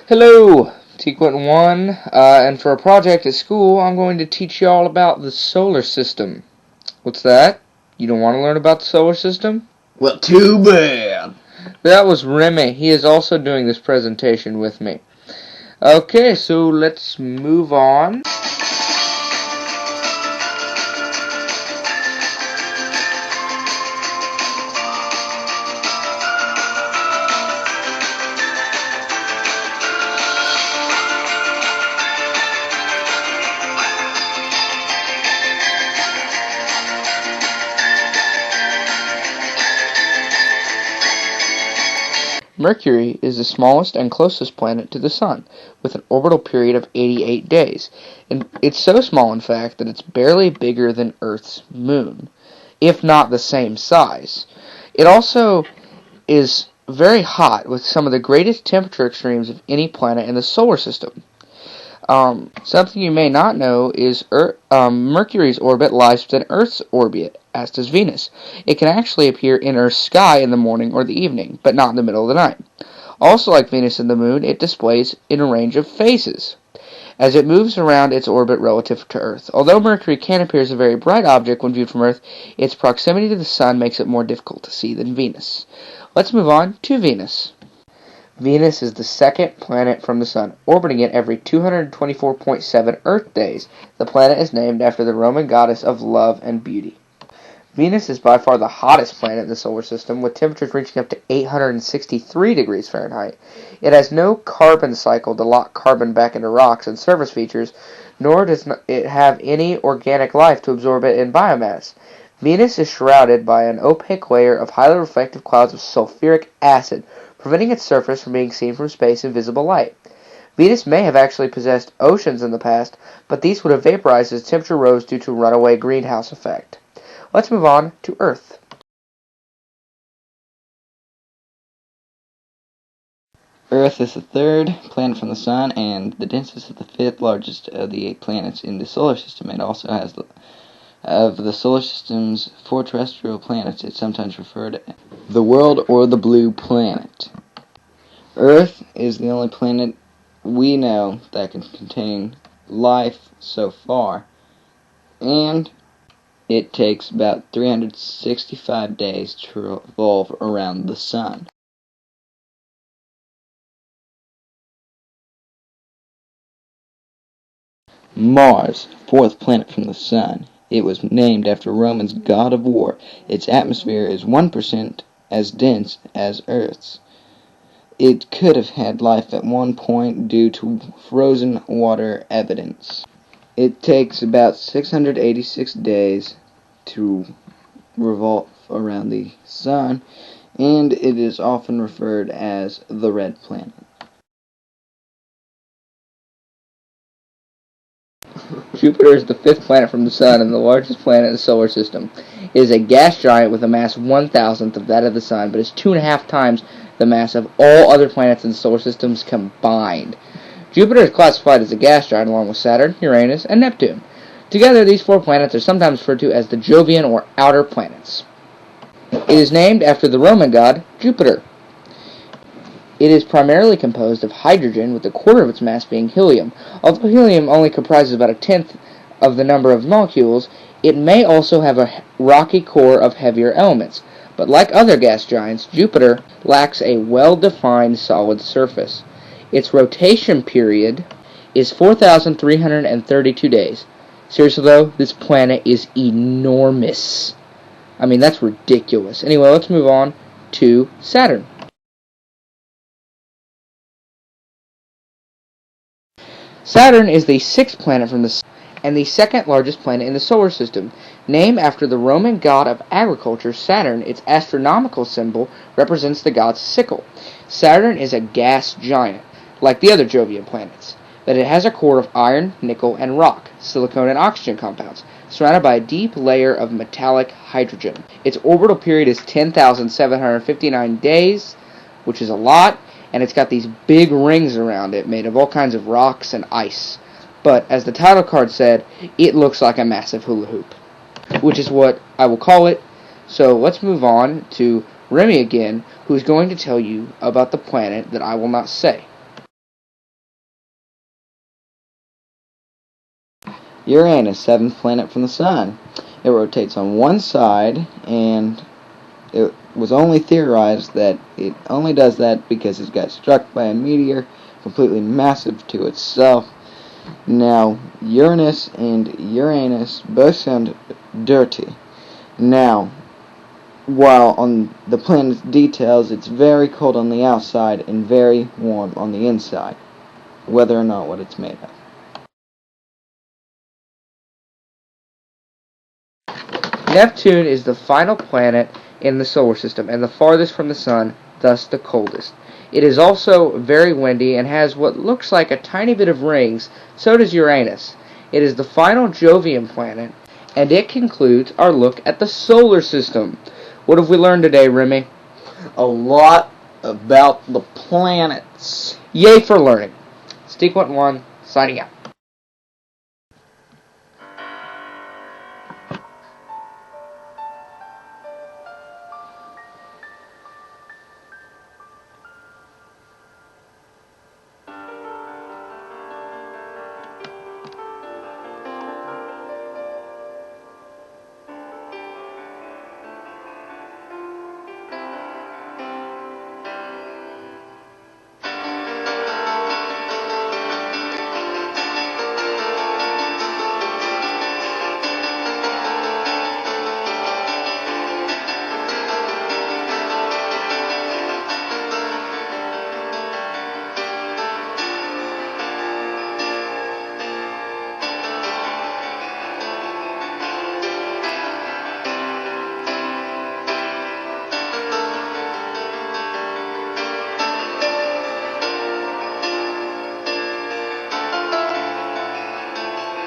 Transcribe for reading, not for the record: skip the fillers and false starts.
Hello, T-Quentin1, and for a project at school, I'm going to teach you all about the solar system. What's that? You don't want to learn about the solar system? Well, too bad. That was Remy. He is also doing this presentation with me. Okay, so let's move on. Mercury is the smallest and closest planet to the Sun, with an orbital period of 88 days. And it's so small, in fact, that it's barely bigger than Earth's moon, if not the same size. It also is very hot, with some of the greatest temperature extremes of any planet in the solar system. Something you may not know is Mercury's orbit lies within Earth's orbit, as does Venus. It can actually appear in Earth's sky in the morning or the evening, but not in the middle of the night. Also, like Venus and the Moon, it displays in a range of phases as it moves around its orbit relative to Earth. Although Mercury can appear as a very bright object when viewed from Earth, its proximity to the Sun makes it more difficult to see than Venus. Let's move on to Venus. Venus is the second planet from the Sun, orbiting it every 224.7 Earth days. The planet is named after the Roman goddess of love and beauty. Venus is by far the hottest planet in the solar system, with temperatures reaching up to 863 degrees Fahrenheit. It has no carbon cycle to lock carbon back into rocks and surface features, nor does it have any organic life to absorb it in biomass. Venus is shrouded by an opaque layer of highly reflective clouds of sulfuric acid, preventing its surface from being seen from space in visible light. Venus may have actually possessed oceans in the past, but these would have vaporized as temperature rose due to a runaway greenhouse effect. Let's move on to Earth. Earth is the third planet from the Sun and the densest of the fifth largest of the 8 planets in the solar system. It also has of the solar system's 4 terrestrial planets. It's sometimes referred to the world or the blue planet. Earth is the only planet we know that can contain life so far, and it takes about 365 days to revolve around the Sun. Mars, fourth planet from the Sun. It was named after Roman's god of war. Its atmosphere is 1% as dense as Earth's. It could have had life at one point due to frozen water evidence. It takes about 686 days to revolve around the Sun, and it is often referred as the red planet. Jupiter is the fifth planet from the Sun and the largest planet in the solar system. It is a gas giant with a mass 1,000th of that of the Sun, but is 2.5 times the mass of all other planets in the solar system combined. Jupiter is classified as a gas giant along with Saturn, Uranus, and Neptune. Together, these 4 planets are sometimes referred to as the Jovian or outer planets. It is named after the Roman god Jupiter. It is primarily composed of hydrogen, with a quarter of its mass being helium. Although helium only comprises about 1/10 of the number of molecules, it may also have a rocky core of heavier elements. But like other gas giants, Jupiter lacks a well-defined solid surface. Its rotation period is 4,332 days. Seriously though, this planet is enormous. I mean, that's ridiculous. Anyway, let's move on to Saturn. Saturn is the 6th planet from the Sun and the 2nd largest planet in the solar system. Named after the Roman god of agriculture, Saturn, its astronomical symbol represents the god's sickle. Saturn is a gas giant, like the other Jovian planets, but it has a core of iron, nickel, and rock, silicon, and oxygen compounds, surrounded by a deep layer of metallic hydrogen. Its orbital period is 10,759 days, which is a lot, and it's got these big rings around it made of all kinds of rocks and ice. But, as the title card said, it looks like a massive hula hoop, which is what I will call it. So let's move on to Remy again, who's going to tell you about the planet that I will not say. Uranus, seventh planet from the Sun. It rotates on one side, and it was only theorized that it only does that because it got struck by a meteor completely massive to itself. Now, Uranus and Uranus both sound dirty. Now, while on the planet's details, it's very cold on the outside and very warm on the inside, whether or not what it's made of. Neptune is the final planet in the solar system and the farthest from the sun, thus the coldest. It is also very windy and has what looks like a tiny bit of rings. So does Uranus. It is the final Jovian planet, and it concludes our look at the solar system. What have we learned today, Remy? A lot about the planets. Yay for learning. Stequant1, signing out.